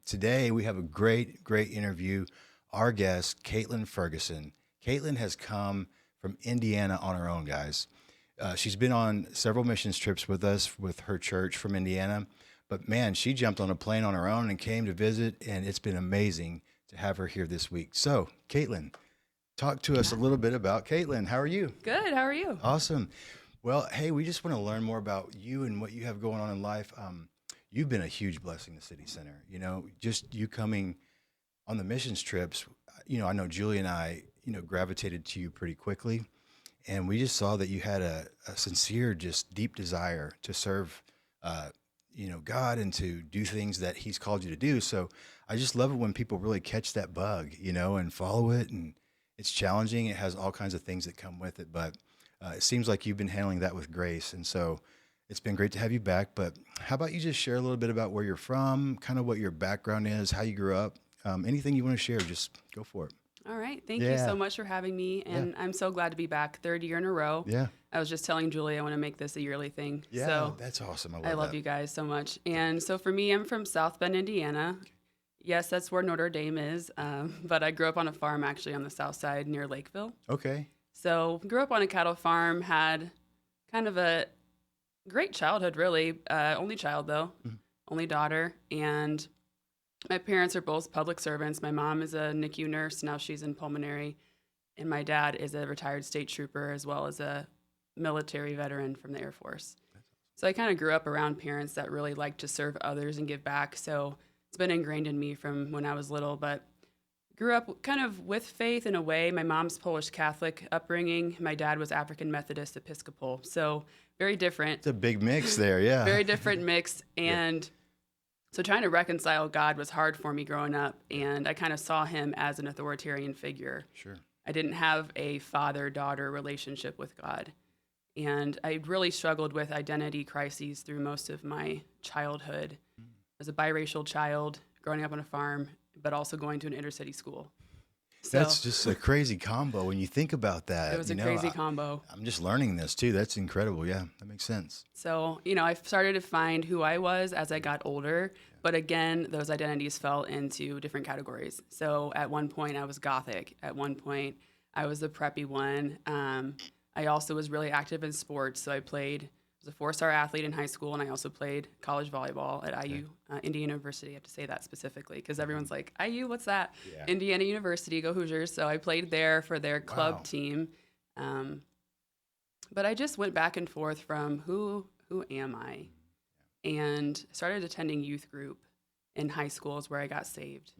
today we have a great interview. Our guest, Caitlin Ferguson. Caitlin has come from Indiana on her own, guys. She's been on several missions trips with us with her church from Indiana. But man, she jumped on a plane on her own and came to visit, and it's been amazing to have her here this week. So, Caitlin, talk to us a little bit about Caitlin. How are you? Good. How are you? Awesome. Well, hey, we just want to learn more about you and what you have going on in life. You've been a huge blessing to City Center. You know, just you coming on the missions trips. You know, I know Julie and I, gravitated to you pretty quickly, and we just saw that you had a sincere, just deep desire to serve, God and to do things that He's called you to do. So I just love it when people really catch that bug, and follow it. And it's challenging. It has all kinds of things that come with it, but it seems like you've been handling that with grace. And so it's been great to have you back. But how about you just share a little bit about where you're from, kind of what your background is, how you grew up, anything you want to share, just go for it. All right. Thank you so much for having me. And I'm so glad to be back, third year in a row. Yeah. I was just telling Julie I want to make this a yearly thing. Yeah, so that's awesome. I love you guys so much. And so for me, I'm from South Bend, Indiana. Yes, that's where Notre Dame is. But I grew up on a farm actually on the south side near Lakeville. Okay. So grew up on a cattle farm, had kind of a great childhood, really. Only child, though. Mm-hmm. Only daughter. And my parents are both public servants. My mom is a NICU nurse. Now she's in pulmonary. And my dad is a retired state trooper as well as a military veteran from the Air Force. So I kind of grew up around parents that really like to serve others and give back. So it's been ingrained in me from when I was little. But grew up kind of with faith in a way. My mom's Polish Catholic upbringing. My dad was African Methodist Episcopal. So very different. It's a big mix there, yeah. Very different mix. And so trying to reconcile God was hard for me growing up, and I kind of saw him as an authoritarian figure. Sure. I didn't have a father-daughter relationship with God, and I really struggled with identity crises through most of my childhood. As a biracial child, growing up on a farm, but also going to an inner-city school. So, that's just a crazy combo when you think about that. It was a crazy combo. I'm just learning this too. That's incredible. Yeah, that makes sense. So, I started to find who I was as I got older. But again, those identities fell into different categories. So at one point I was Gothic. At one point I was the preppy one. I also was really active in sports. So I was a 4-star athlete in high school, and I also played college volleyball at IU, Indiana University. I have to say that specifically because everyone's like, IU, what's that? Yeah. Indiana University, go Hoosiers. So I played there for their club team. But I just went back and forth from who am I? And started attending youth group in high school is where I got saved.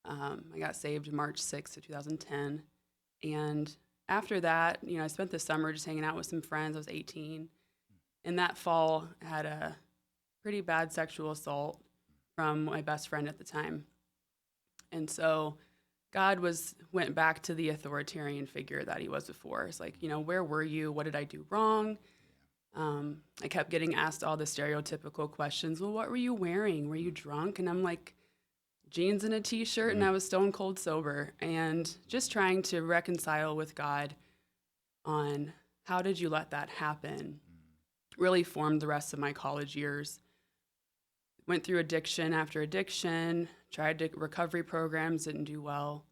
I got saved March 6th of 2010. And after that, I spent the summer just hanging out with some friends. I was 18. And that fall, had a pretty bad sexual assault from my best friend at the time. And so God went back to the authoritarian figure that he was before. It's like, where were you? What did I do wrong? I kept getting asked all the stereotypical questions. Well, what were you wearing? Were you drunk? And I'm like, jeans and a t-shirt, and I was stone cold sober. And just trying to reconcile with God on how did you let that happen really formed the rest of my college years. Went through addiction after addiction, tried to recovery programs, didn't do well.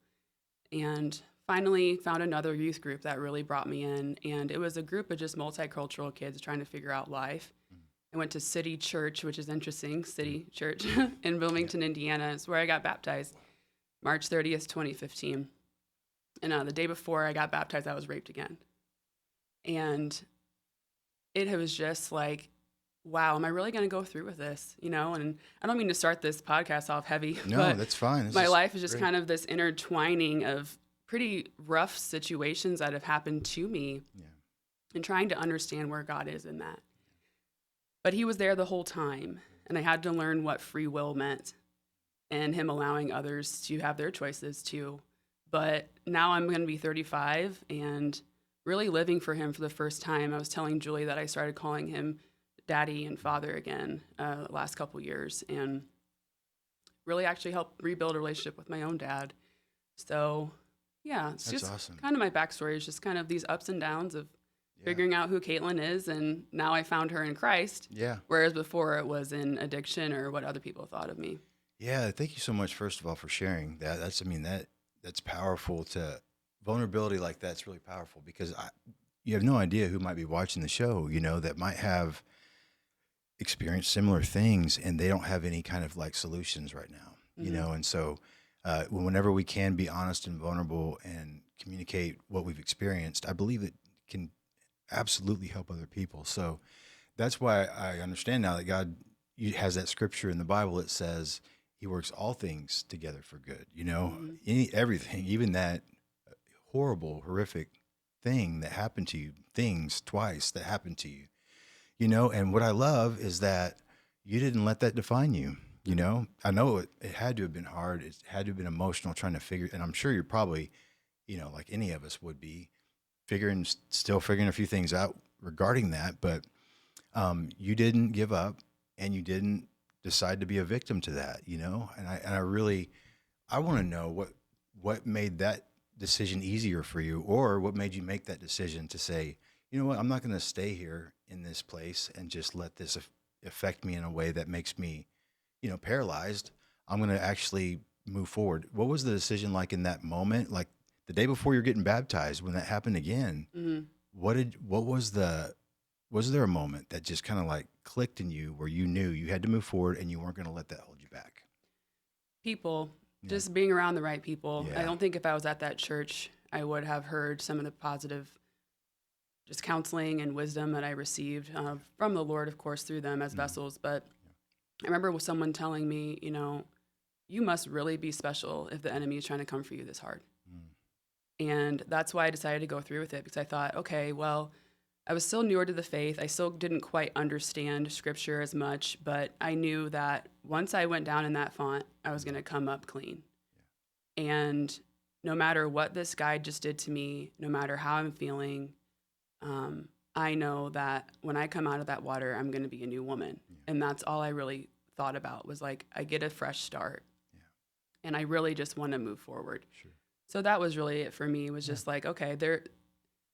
And finally found another youth group that really brought me in, and it was a group of just multicultural kids trying to figure out life. I went to City Church, which is interesting, City Church in Wilmington, Indiana. It's where I got baptized, March 30th, 2015. And the day before I got baptized, I was raped again. And it was just like, wow, am I really going to go through with this? And I don't mean to start this podcast off heavy. No, but that's fine. My life is just kind of this intertwining of pretty rough situations that have happened to me and trying to understand where God is in that. But he was there the whole time, and I had to learn what free will meant and him allowing others to have their choices too. But now I'm going to be 35 and really living for him for the first time. I was telling Julie that I started calling him daddy and father again the last couple years, and really actually helped rebuild a relationship with my own dad. So yeah, it's That's just awesome. kind of my backstory is just kind of these ups and downs of figuring out who Caitlin is, and now I found her in Christ. Yeah. Whereas before it was in addiction or what other people thought of me. Yeah, thank you so much, first of all, for sharing that. That's, I mean, that's powerful. To vulnerability like that's really powerful because you have no idea who might be watching the show, that might have experienced similar things and they don't have any kind of like solutions right now, Hmm. and so whenever we can be honest and vulnerable and communicate what we've experienced, I believe it can absolutely help other people. So that's why I understand now that God has that scripture in the Bible that says He works all things together for good. Hmm. Everything, even that horrible, horrific thing that happened to you, things twice that happened to you. And what I love is that you didn't let that define you. I know it had to have been hard. It had to have been emotional trying to figure, and I'm sure you're probably, like any of us would be, still figuring a few things out regarding that. But you didn't give up, and you didn't decide to be a victim to that. And I really, I want to know what made that decision easier for you, or what made you make that decision to say, you know what, I'm not going to stay here in this place and just let this affect me in a way that makes me, paralyzed. I'm going to actually move forward. What was the decision like in that moment? Like the day before you're getting baptized, when that happened again, Hmm. was there a moment that just kind of like clicked in you where you knew you had to move forward and you weren't going to let that hold you back? People, Yeah. just being around the right people. I Yeah. don't think if I was at that church, I would have heard some of the positive just counseling and wisdom that I received from the Lord, of course, through them as Mhm. vessels. But I remember with someone telling me, you must really be special if the enemy is trying to come for you this hard. Mm. And that's why I decided to go through with it, because I thought, okay, well, I was still newer to the faith. I still didn't quite understand scripture as much, but I knew that once I went down in that font, I was going to come up clean. And no matter what this guy just did to me, no matter how I'm feeling, I know that when I come out of that water, I'm going to be a new woman. Yeah. And that's all I really thought about, was like, I get a fresh start Yeah. and I really just want to move forward. Sure. So that was really it for me, was Yeah. just like, okay,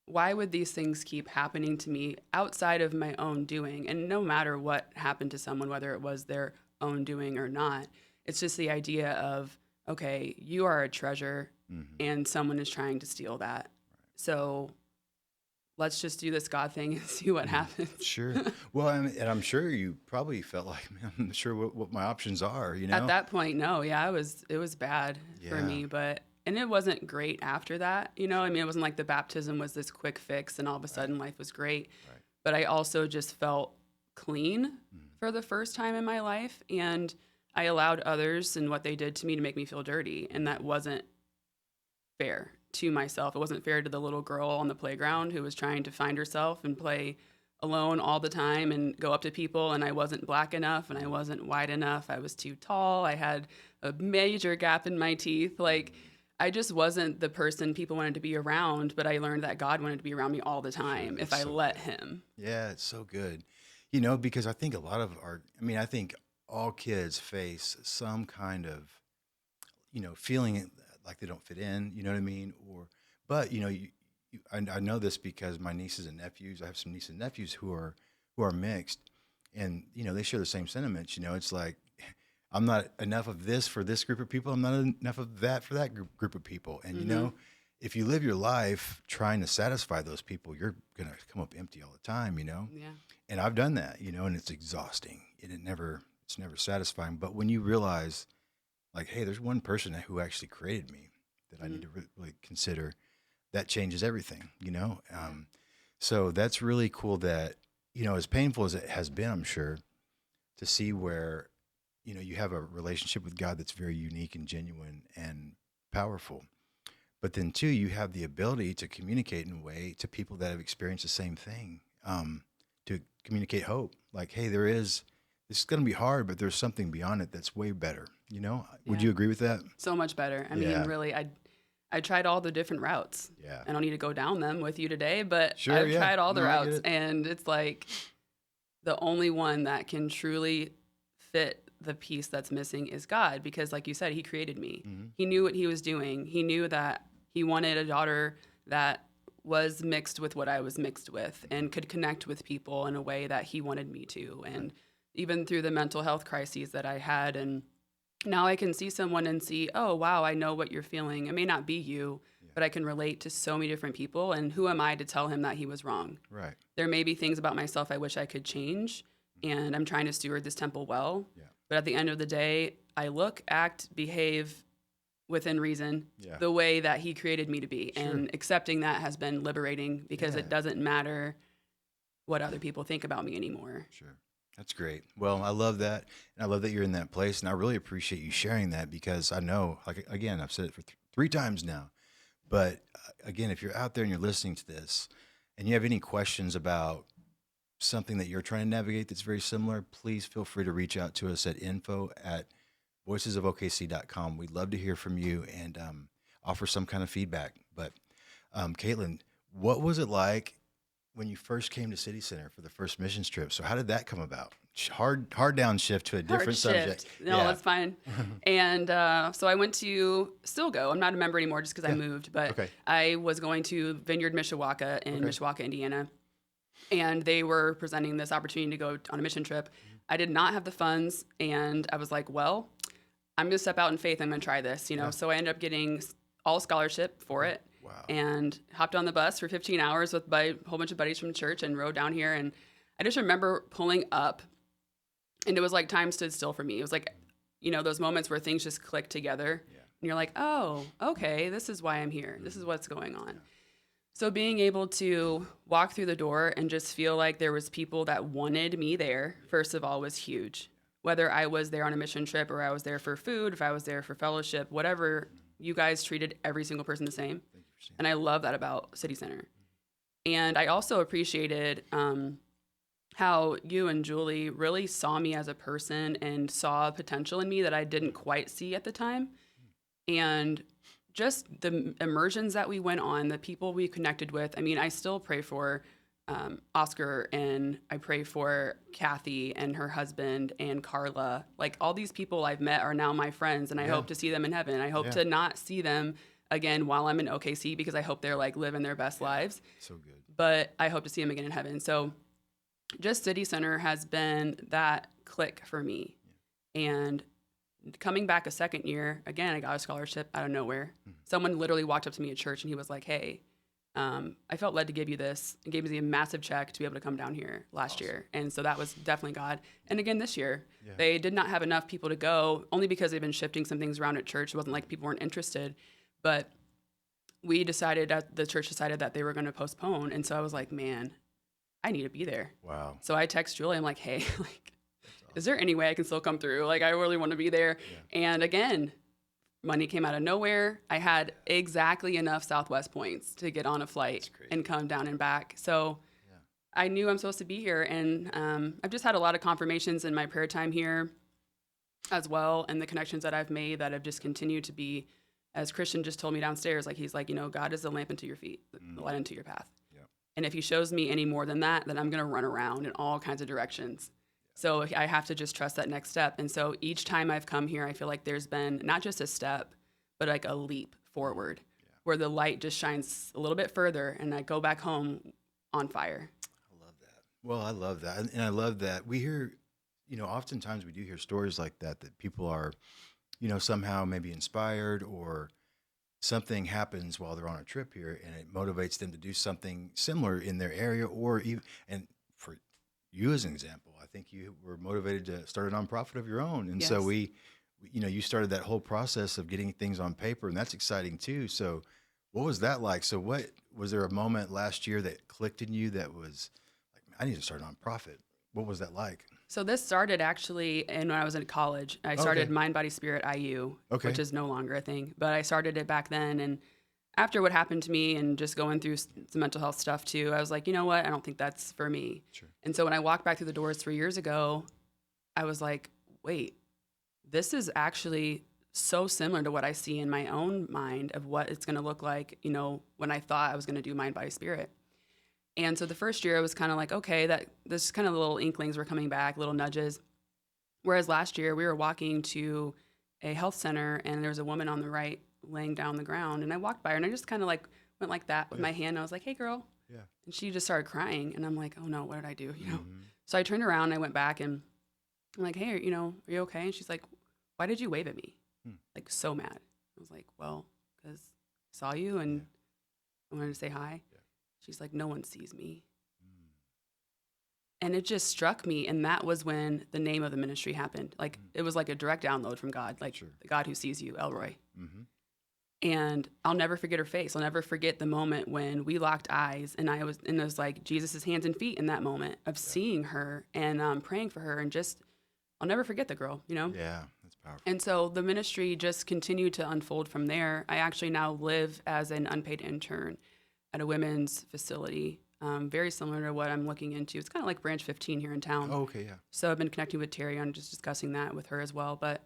why would these things keep happening to me outside of my own doing? And no matter what happened to someone, whether it was their own doing or not, it's just the idea of, okay, you are a treasure Mm-hmm. and someone is trying to steal that. So let's just do this God thing and see what Mm. happens. Sure. Well, and I'm sure you probably felt like, man, I'm not sure what my options are, At that point, no, yeah, it was bad for Yeah. me, and it wasn't great after that. I mean, it wasn't like the baptism was this quick fix and all of a Right. sudden life was great. Right. But I also just felt clean Mm. for the first time in my life, and I allowed others and what they did to me to make me feel dirty, and that wasn't fair to myself. It wasn't fair to the little girl on the playground who was trying to find herself and play alone all the time and go up to people, and I wasn't black enough and I wasn't white enough. I was too tall. I had a major gap in my teeth. Like, I just wasn't the person people wanted to be around, but I learned that God wanted to be around me all the Sure. time if That's I so let good. him. Yeah, it's so good. Because I think a lot of I think all kids face some kind of, feeling like they don't fit in, you know what I mean? But, I know this because my nieces and nephews, I have some nieces and nephews who are mixed, and, they share the same sentiments. It's like, I'm not enough of this for this group of people. I'm not enough of that for that group of people. And, Mm-hmm. if you live your life trying to satisfy those people, you're going to come up empty all the time. Yeah. And I've done that, and it's exhausting. It's never satisfying. But when you realize, like, hey, there's one person who actually created me that I Mm-hmm. need to really consider, that changes everything. Yeah. So that's really cool that, as painful as it has been, I'm sure, to see where, you have a relationship with God that's very unique and genuine and powerful. But then, too, you have the ability to communicate in a way to people that have experienced the same thing, to communicate hope. Like, hey, this is going to be hard, but there's something beyond it that's way better. Would Yeah. you agree with that? So much better. I mean, Yeah. really, I tried all the different routes. Yeah. I don't need to go down them with you today, but Sure. I've Yeah. tried all the No, I get routes, it. and it's like the only one that can truly fit the piece that's missing is God, because like you said, he created me. Hmm. He knew what he was doing. He knew that he wanted a daughter that was mixed with what I was mixed with and could connect with people in a way that he wanted me to. And even through the mental health crises that I had and Now I can see someone and see, oh, wow, I know what you're feeling. It may not be you, but I can relate to so many different people. And who am I to tell him that he was wrong? Right. There may be things about myself I wish I could change, and I'm trying to steward this temple well. Yeah. But at the end of the day, I look, act, behave within reason the way that he created me to be. Sure. And accepting that has been liberating because it doesn't matter what other people think about me anymore. Sure. That's great. Well, I love that. And I love that you're in that place. And I really appreciate you sharing that because I know, like, again, I've said it for 3 times now. But again, if you're out there and you're listening to this and you have any questions about something that you're trying to navigate that's very similar, please feel free to reach out to us at info@voicesofokc.com. We'd love to hear from you and offer some kind of feedback. But Caitlin, what was it like when you first came to City Center for the first missions trip? So how did that come about? Hard downshift to a different subject. No, that's fine. And so I went to still go. I'm not a member anymore just because I moved, but I was going to Vineyard Mishawaka in Mishawaka, Indiana. And they were presenting this opportunity to go on a mission trip. I did not have the funds, and I was like, well, I'm going to step out in faith. I'm going to try this, you know. So I ended up getting all scholarship for it. Wow. And hopped on the bus for 15 hours with a whole bunch of buddies from church and rode down here. And I just remember pulling up, and it was like time stood still for me. It was like, you know, those moments where things just click together. Yeah. And you're like, oh, okay, this is why I'm here. This is what's going on. Yeah. So being able to walk through the door and just feel like there was people that wanted me there, first of all, was huge. Whether I was there on a mission trip or I was there for food, if I was there for fellowship, whatever, you guys treated every single person the same. And I love that about City Center. And I also appreciated how you and Julie really saw me as a person and saw potential in me that I didn't quite see at the time. And just the immersions that we went on, the people we connected with. I mean, I still pray for Oscar, and I pray for Kathy and her husband and Carla. Like, all these people I've met are now my friends, and I hope to see them in heaven. I hope to not see them again while I'm in OKC because I hope they're like living their best lives. So good. But I hope to see them again in heaven. So just City Center has been that click for me. And coming back a second year, again, I got a scholarship out of nowhere. Someone literally walked up to me at church and he was like, hey, I felt led to give you this, and gave me a massive check to be able to come down here last year. And so that was definitely God. And again, this year, they did not have enough people to go, only because they've been shifting some things around at church. It wasn't like people weren't interested, but the church decided that they were going to postpone. And so I was like, man, I need to be there. Wow. So I text Julie. I'm like, hey, like, is there any way I can still come through? Like, I really want to be there. Yeah. And again, money came out of nowhere. I had exactly enough Southwest points to get on a flight and come down and back. So I knew I'm supposed to be here. And I've just had a lot of confirmations in my prayer time here as well, and the connections that I've made that have just continued to be, as Christian just told me downstairs, like, he's like, you know, God is the lamp unto your feet, the light unto your path. Yep. And if he shows me any more than that, then I'm going to run around in all kinds of directions. So I have to just trust that next step. And so each time I've come here, I feel like there's been not just a step, but like a leap forward where the light just shines a little bit further, and I go back home on fire. I love that. Well, I love that. And I love that we hear, you know, oftentimes we do hear stories like that people are, you know, somehow maybe inspired, or something happens while they're on a trip here and it motivates them to do something similar in their area, or even, and for you as an example, I think you were motivated to start a nonprofit of your own. And so we, you know, you started that whole process of getting things on paper, and that's exciting too. So what was that like? So what, was there a moment last year that clicked in you that was like, I need to start a nonprofit? What was that like? So this started actually when I was in college. I started Mind, Body, Spirit IU, which is no longer a thing, but I started it back then. And after what happened to me and just going through some mental health stuff too, I was like, you know what? I don't think that's for me. Sure. And so when I walked back through the doors 3 years ago, I was like, wait, this is actually so similar to what I see in my own mind of what it's going to look like, you know, when I thought I was going to do Mind, Body, Spirit. And so the first year I was kind of like, okay, that this kind of little inklings were coming back, little nudges. Whereas last year we were walking to a health center and there was a woman on the right laying down on the ground, and I walked by her and I just kind of like went like that with my hand. And I was like, hey girl. Yeah. And she just started crying, and I'm like, oh no, what did I do? You know? So I turned around and I went back and I'm like, hey, you know, are you okay? And she's like, why did you wave at me? Hmm. Like, so mad. I was like, well, because I saw you and I wanted to say hi. Yeah. She's like, no one sees me. Mm. And it just struck me. And that was when the name of the ministry happened. Like, it was like a direct download from God, like Sure. the God who sees you, Elroy. Mm-hmm. And I'll never forget her face. I'll never forget the moment when we locked eyes and it was like Jesus' hands and feet in that moment of seeing her and praying for her, and just, I'll never forget the girl, you know? Yeah, that's powerful. And so the ministry just continued to unfold from there. I actually now live as an unpaid intern at a women's facility, very similar to what I'm looking into. It's kind of like Branch 15 here in town. Oh, okay, yeah. So I've been connecting with Terry on just discussing that with her as well. But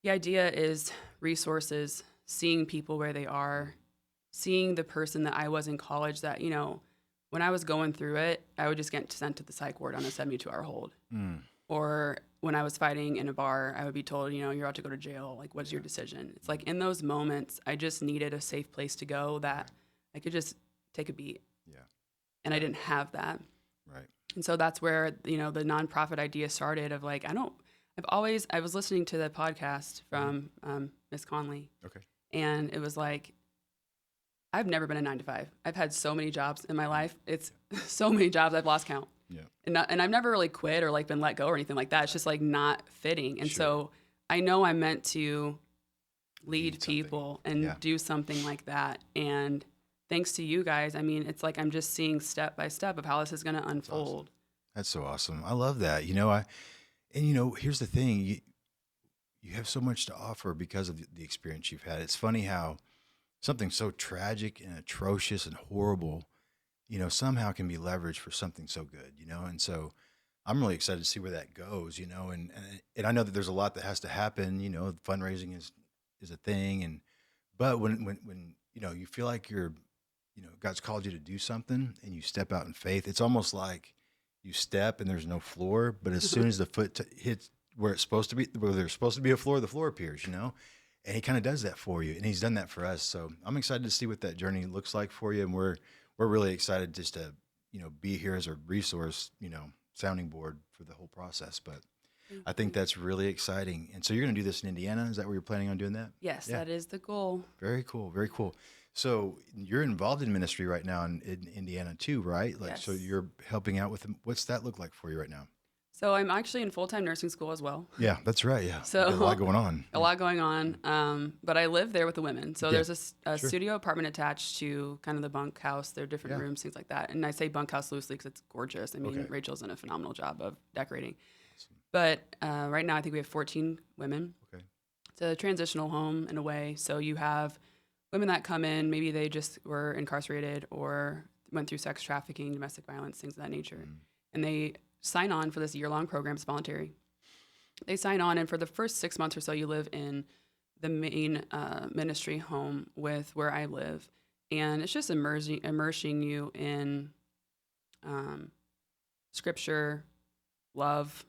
the idea is resources, seeing people where they are, seeing the person that I was in college that, you know, when I was going through it, I would just get sent to the psych ward on a 72-hour hold. Mm. Or when I was fighting in a bar, I would be told, you know, you're about to go to jail. Like, what's your decision? It's like in those moments, I just needed a safe place to go that I could just take a beat. Yeah. And I didn't have that. Right. And so that's where, you know, the nonprofit idea started of like, I was listening to the podcast from Miss Conley. Okay. And it was like, I've never been a 9-to-5. I've had so many jobs in my life. It's so many jobs, I've lost count. Yeah. And I've never really quit or like been let go or anything like that. It's just like not fitting. And Sure. so I know I'm meant to lead Lead something. people and do something like that. And thanks to you guys, I mean, it's like I'm just seeing step by step of how this is going to unfold. That's so awesome. I love that. You know, here's the thing. You have so much to offer because of the experience you've had. It's funny how something so tragic and atrocious and horrible, you know, somehow can be leveraged for something so good, you know? And so I'm really excited to see where that goes, you know, and I know that there's a lot that has to happen, you know, fundraising is a thing. But when, you know, you feel like God's called you to do something and you step out in faith, it's almost like you step and there's no floor, but as soon as the foot hits where there's supposed to be a floor, the floor appears, you know? And he kind of does that for you. And he's done that for us. So I'm excited to see what that journey looks like for you. And we're really excited just to, you know, be here as a resource, you know, sounding board for the whole process. But I think that's really exciting. And so you're going to do this in Indiana. Is that where you're planning on doing that? Yes, that is the goal. Very cool. Very cool. So you're involved in ministry right now in Indiana too, right? Like, Yes. So you're helping out with them. What's that look like for you right now? So I'm actually in full-time nursing school as well. Yeah, that's right. Yeah. So You got a lot going on. A lot going on. But I live there with the women. So Yeah, there's a sure. studio apartment attached to kind of the bunkhouse. There are different Yeah. rooms, things like that. And I say bunkhouse loosely because it's gorgeous. I mean, Okay. Rachel's done a phenomenal job of decorating. Awesome. But right now I think we have 14 women. Okay. It's a transitional home in a way. So you have women that come in, maybe they just were incarcerated or went through sex trafficking, domestic violence, things of that nature. And they sign on for this year-long program. It's voluntary. They sign on, and for the first 6 months or so, you live in the main ministry home with where I live. And it's just immersing you in scripture, love,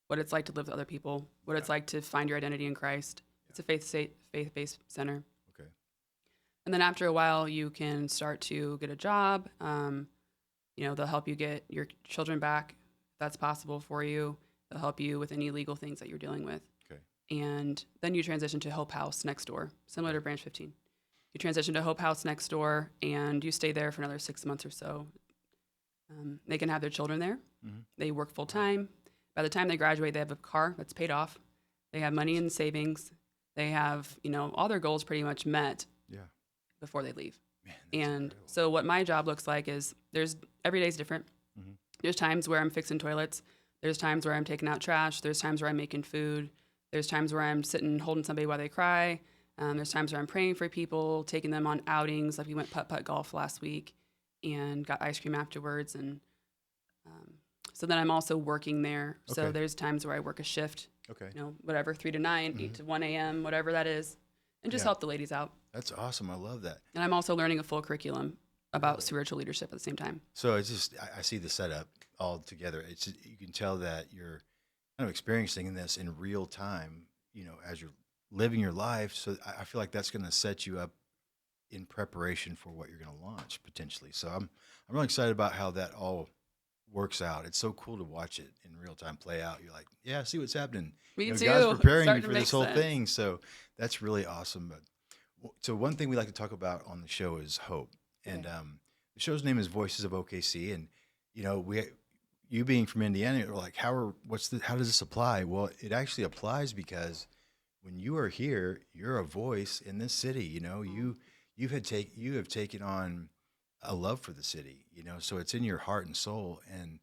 what it's like to live with other people, what it's like to find your identity in Christ. It's a faith-based center. Okay. And then after a while, you can start to get a job. You know, they'll help you get your children back if that's possible for you. They'll help you with any legal things that you're dealing with. Okay. And then you transition to Hope House next door, similar to Branch 15. You transition to Hope House next door, and you stay there for another 6 months or so. They can have their children there. Mm-hmm. They work full time. By the time they graduate, they have a car that's paid off. They have money in savings. They have, you know, all their goals pretty much met Yeah. before they leave. Man, that's And incredible. so what my job looks like is every day is different. Mm-hmm. There's times where I'm fixing toilets. There's times where I'm taking out trash. There's times where I'm making food. There's times where I'm sitting holding somebody while they cry. There's times where I'm praying for people, taking them on outings. Like we went putt-putt golf last week and got ice cream afterwards. And so then I'm also working there. So Okay. there's times where I work a shift, Okay. you know, whatever, 3 to 9, 8 to 1 a.m., whatever that is, and just Yeah. help the ladies out. That's awesome. I love that. And I'm also learning a full curriculum about spiritual leadership at the same time. So it's just, I see the setup all together. It's just, you can tell that you're kind of experiencing this in real time, you know, as you're living your life. So I feel like that's going to set you up in preparation for what you're going to launch potentially. So I'm really excited about how that all works out. It's so cool to watch it in real time play out. You're like, yeah, I see what's happening. Me God's too. preparing you Starting to for make this whole sense. thing. So that's really awesome. But so one thing we like to talk about on the show is hope. And Okay. the show's name is Voices of OKC. And you being from Indiana, you're like, how does this apply? Well, it actually applies because when you are here, you're a voice in this city. You have taken on a love for the city. So it's in your heart and soul, and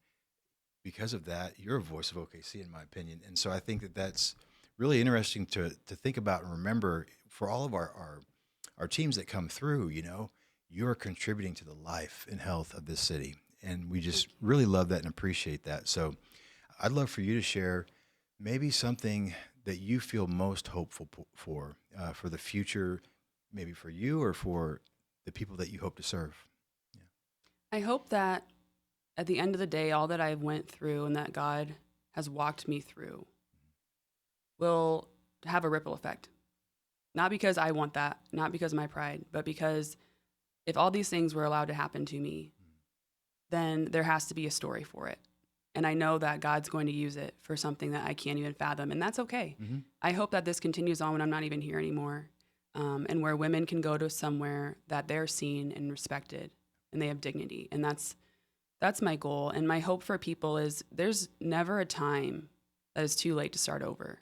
because of that, you're a voice of OKC, in my opinion. And so I think that that's really interesting to think about and remember for all of our teams that come through. You're contributing to the life and health of this city, and we just really love that and appreciate that. So I'd love for you to share maybe something that you feel most hopeful for the future, maybe for you or for the people that you hope to serve. Yeah. I hope that at the end of the day, all that I went through and that God has walked me through will have a ripple effect. Not because I want that, not because of my pride, but because if all these things were allowed to happen to me, then there has to be a story for it. And I know that God's going to use it for something that I can't even fathom, and that's okay. Mm-hmm. I hope that this continues on when I'm not even here anymore, and where women can go to somewhere that they're seen and respected, and they have dignity. And that's my goal. And my hope for people is there's never a time that is too late to start over.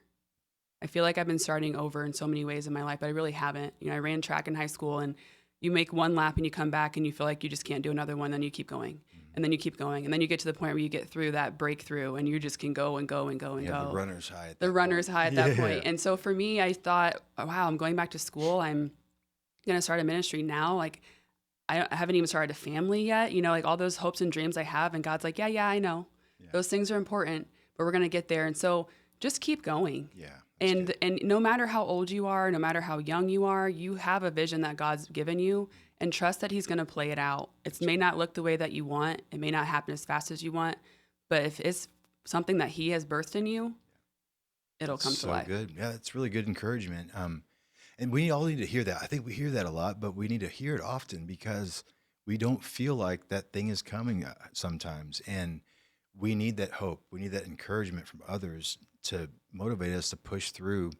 I feel like I've been starting over in so many ways in my life, but I really haven't. I ran track in high school, and you make one lap and you come back and you feel like you just can't do another one. Then you keep going. And then you keep going. And then you get to the point where you get through that breakthrough and you just can go and go and go and go. The runner's high at that The runner's point. high at that point. And so for me, I thought, oh, wow, I'm going back to school. I'm going to start a ministry now. Like, I haven't even started a family yet. Like all those hopes and dreams I have. And God's like, yeah, I know. Yeah. Those things are important, but we're going to get there. And so just keep going. Yeah. And no matter how old you are, no matter how young you are, you have a vision that God's given you, and trust that he's going to play it out. It may not look the way that you want. It may not happen as fast as you want, but if it's something that he has birthed in you, it'll come to life. So good. Yeah, it's really good encouragement. And we all need to hear that. I think we hear that a lot, but we need to hear it often because we don't feel like that thing is coming sometimes. And we need that hope. We need that encouragement from others to motivate us to push through,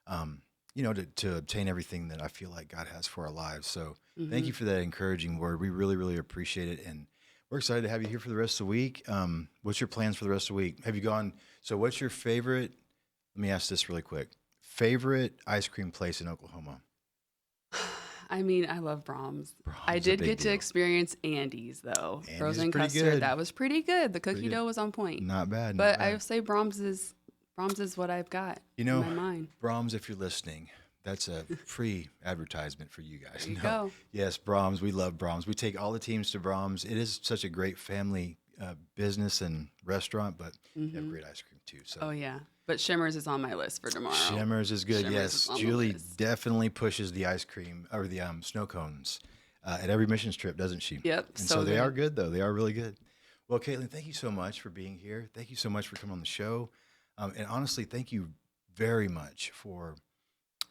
to obtain everything that I feel like God has for our lives. So thank you for that encouraging word. We really, really appreciate it. And we're excited to have you here for the rest of the week. What's your plans for the rest of the week? Have you gone? So what's your favorite? Let me ask this really quick. Favorite ice cream place in Oklahoma? I mean, I love Brahms. I a did big get to deal. experience Andy's, though. Andy's Frozen pretty custard. good. That was pretty good. The cookie Pretty good. dough was on point. Not bad. But not bad. I would say Brahms is what I've got in my mind. Brahms, if you're listening, that's a free advertisement for you guys. There you go. Yes, Brahms. We love Brahms. We take all the teams to Brahms. It is such a great family business and restaurant, but they have great ice cream too. So. Oh, yeah. But Shimmers is on my list for tomorrow. Shimmers is good. Shimmers yes, is on the Julie list. definitely pushes the ice cream or the snow cones at every missions trip, doesn't she? Yep. And so they are good, though. They are really good. Well, Caitlin, thank you so much for being here. Thank you so much for coming on the show. And honestly, thank you very much for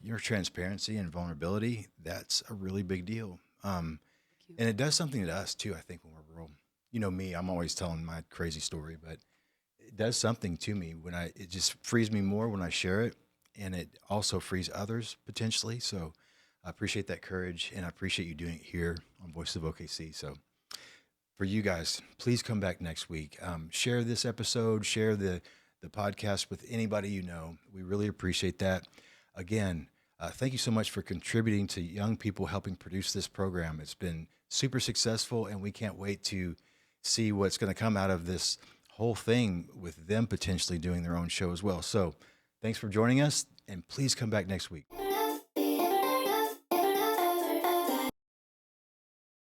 your transparency and vulnerability. That's a really big deal. And it does something to us, too, I think, when we're rural. Me, I'm always telling my crazy story, but it does something to me when it just frees me more when I share it, and it also frees others potentially. So I appreciate that courage, and I appreciate you doing it here on Voices of OKC. So for you guys, please come back next week. Share this episode, share the podcast with anybody you know. We really appreciate that. Again, thank you so much for contributing to young people helping produce this program. It's been super successful, and we can't wait to see what's going to come out of this whole thing with them potentially doing their own show as well. So thanks for joining us, and please come back next week.